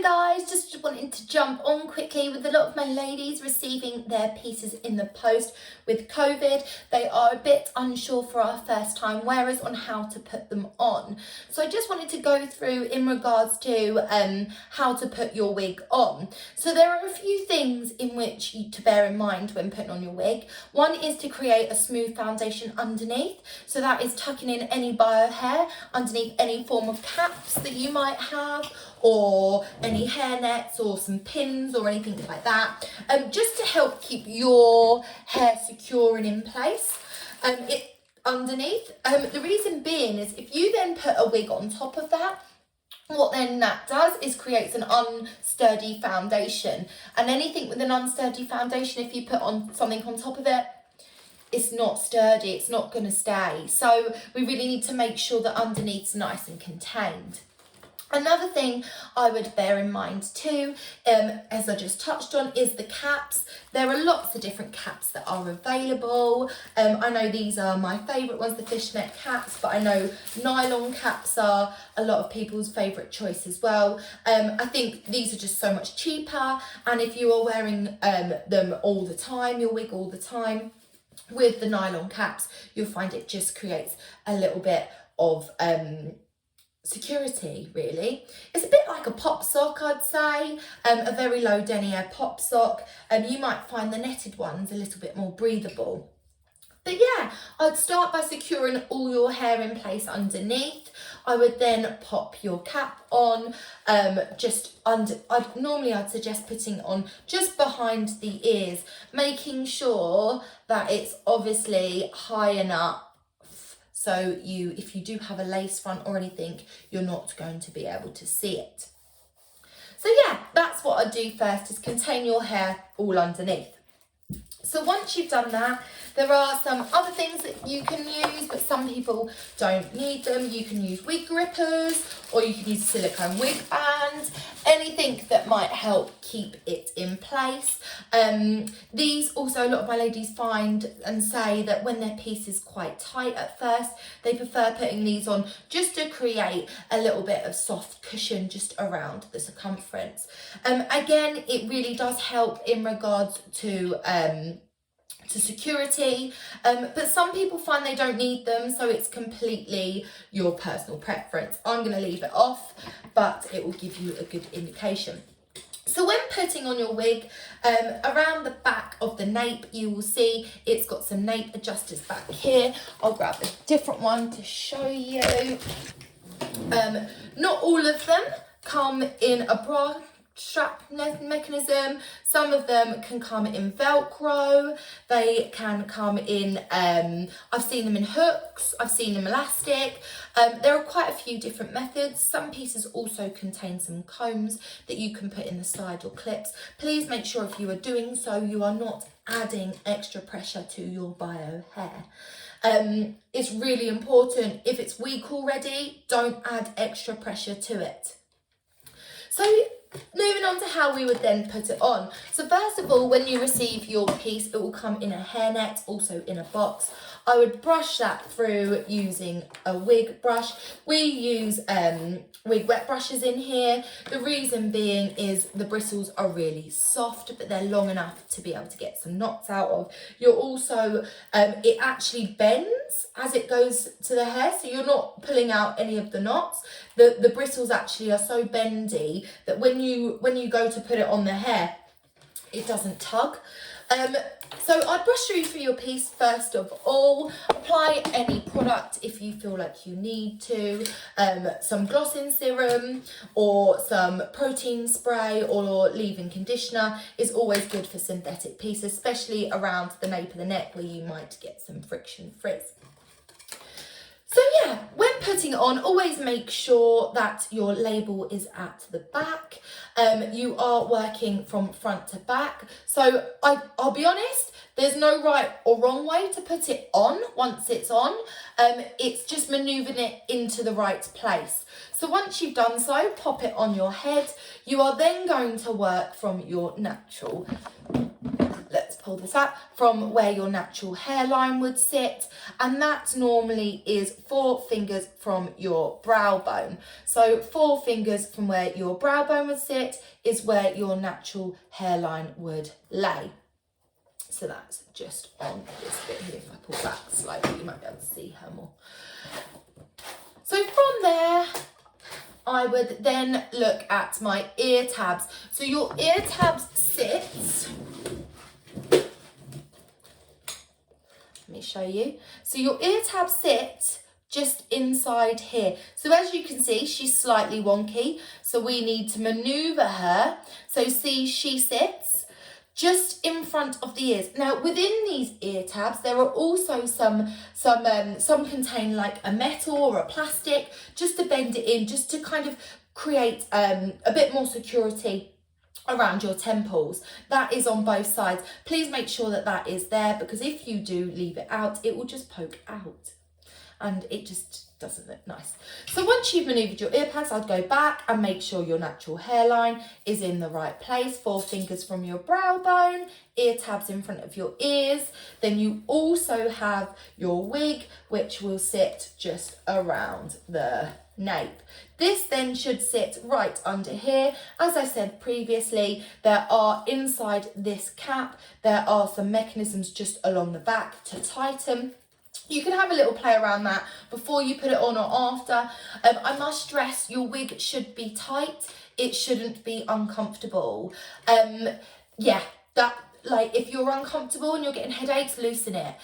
guys, just wanting to jump on quickly. With a lot of my ladies receiving their pieces in the post with COVID, they are a bit unsure for our first time wearers on how to put them on. So I just wanted to go through in regards to how to put your wig on. So there are a few things in which to bear in mind when putting on your wig. One is to create a smooth foundation underneath. So that is tucking in any bio hair underneath any form of caps that you might have, or any hair nets or some pins or anything like that, just to help keep your hair secure and in place underneath. The reason being is if you then put a wig on top of that, what then that does is creates an unsturdy foundation, and anything with an unsturdy foundation, if you put on something on top of it, it's not sturdy, it's not going to stay. So we really need to make sure that underneath's nice and contained. Another thing I would bear in mind too, as I just touched on, is the caps. There are lots of different caps that are available. I know these are my favourite ones, the fishnet caps, but I know nylon caps are a lot of people's favourite choice as well. I think these are just so much cheaper, and if you are wearing them all the time, your wig all the time, with the nylon caps, you'll find it just creates a little bit of security, really. It's a bit like a pop sock, I'd say, a very low denier pop sock. You might find the netted ones a little bit more breathable. But yeah, I'd start by securing all your hair in place underneath. I would then pop your cap on, just under. I'd suggest putting it on just behind the ears, making sure that it's obviously high enough. So if you do have a lace front or anything, you're not going to be able to see it. So yeah, that's what I do first, is contain your hair all underneath. So once you've done that, there are some other things that you can use, but some people don't need them. You can use wig grippers, or you can use silicone wig bands, anything that might help keep it in place. These also, a lot of my ladies find and say that when their piece is quite tight at first, they prefer putting these on just to create a little bit of soft cushion just around the circumference. Again, it really does help in regards to security, but some people find they don't need them, so it's completely your personal preference. I'm going to leave it off, but it will give you a good indication. So when putting on your wig, around the back of the nape, you will see it's got some nape adjusters back here. I'll grab a different one to show you. Not all of them come in a bra strap mechanism. Some of them can come in Velcro, they can come in, I've seen them in hooks, I've seen them elastic. There are quite a few different methods. Some pieces also contain some combs that you can put in the side or clips. Please make sure if you are doing so, you are not adding extra pressure to your bio hair. It's really important, if it's weak already, don't add extra pressure to it. So moving on to how we would then put it on. So first of all, when you receive your piece, it will come in a hairnet, also in a box. I would brush that through using a wig brush. We use wig wet brushes in here. The reason being is the bristles are really soft, but they're long enough to be able to get some knots out of. You're also, it actually bends as it goes to the hair, so you're not pulling out any of the knots. The bristles actually are so bendy that when you go to put it on the hair, it doesn't tug. So I'd brush through your piece first of all. Apply any product if you feel like you need to. Some glossing serum or some protein spray or leave-in conditioner is always good for synthetic pieces, especially around the nape of the neck where you might get some friction frizz. So yeah, when putting it on, always make sure that your label is at the back. You are working from front to back. So I'll be honest, there's no right or wrong way to put it on once it's on. It's just manoeuvring it into the right place. So once you've done so, pop it on your head. You are then going to work from your natural, let's pull this out, from where your natural hairline would sit, and that normally is 4 fingers from your brow bone. So 4 fingers from where your brow bone would sit is where your natural hairline would lay. So that's just on this bit here. If I pull back slightly, you might be able to see her more. So from there, I would then look at my ear tabs. So your ear tabs sit, let me show you. So your ear tabs sit just inside here. So as you can see, she's slightly wonky. So we need to maneuver her. So see, she sits just in front of the ears. Now within these ear tabs, there are also some contain like a metal or a plastic, just to bend it in, just to kind of create a bit more security around your temples. That is on both sides. Please make sure that that is there, because if you do leave it out, it will just poke out and it just doesn't look nice. So once you've manoeuvred your ear pads, I'd go back and make sure your natural hairline is in the right place. 4 fingers from your brow bone, ear tabs in front of your ears. Then you also have your wig, which will sit just around the nape. This then should sit right under here. As I said previously, there are inside this cap, there are some mechanisms just along the back to tighten. You can have a little play around that before you put it on or after. I must stress, your wig should be tight. It shouldn't be uncomfortable. Yeah, that, like, if you're uncomfortable and you're getting headaches, loosen it.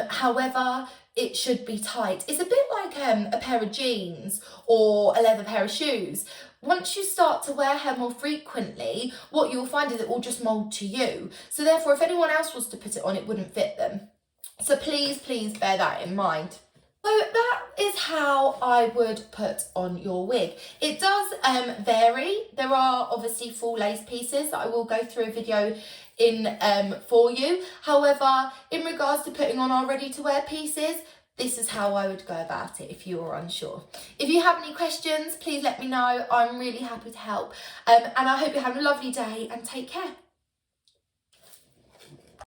However, it should be tight. It's a bit like a pair of jeans or a leather pair of shoes. Once you start to wear her more frequently, what you'll find is it will just mould to you. So therefore, if anyone else was to put it on, it wouldn't fit them. So please bear that in mind. So that is how I would put on your wig. It does vary. There are obviously full lace pieces that I will go through a video in for you. However, in regards to putting on our ready to wear pieces, this is how I would go about it if you are unsure. If you have any questions, please let me know. I'm really happy to help. And I hope you have a lovely day and take care.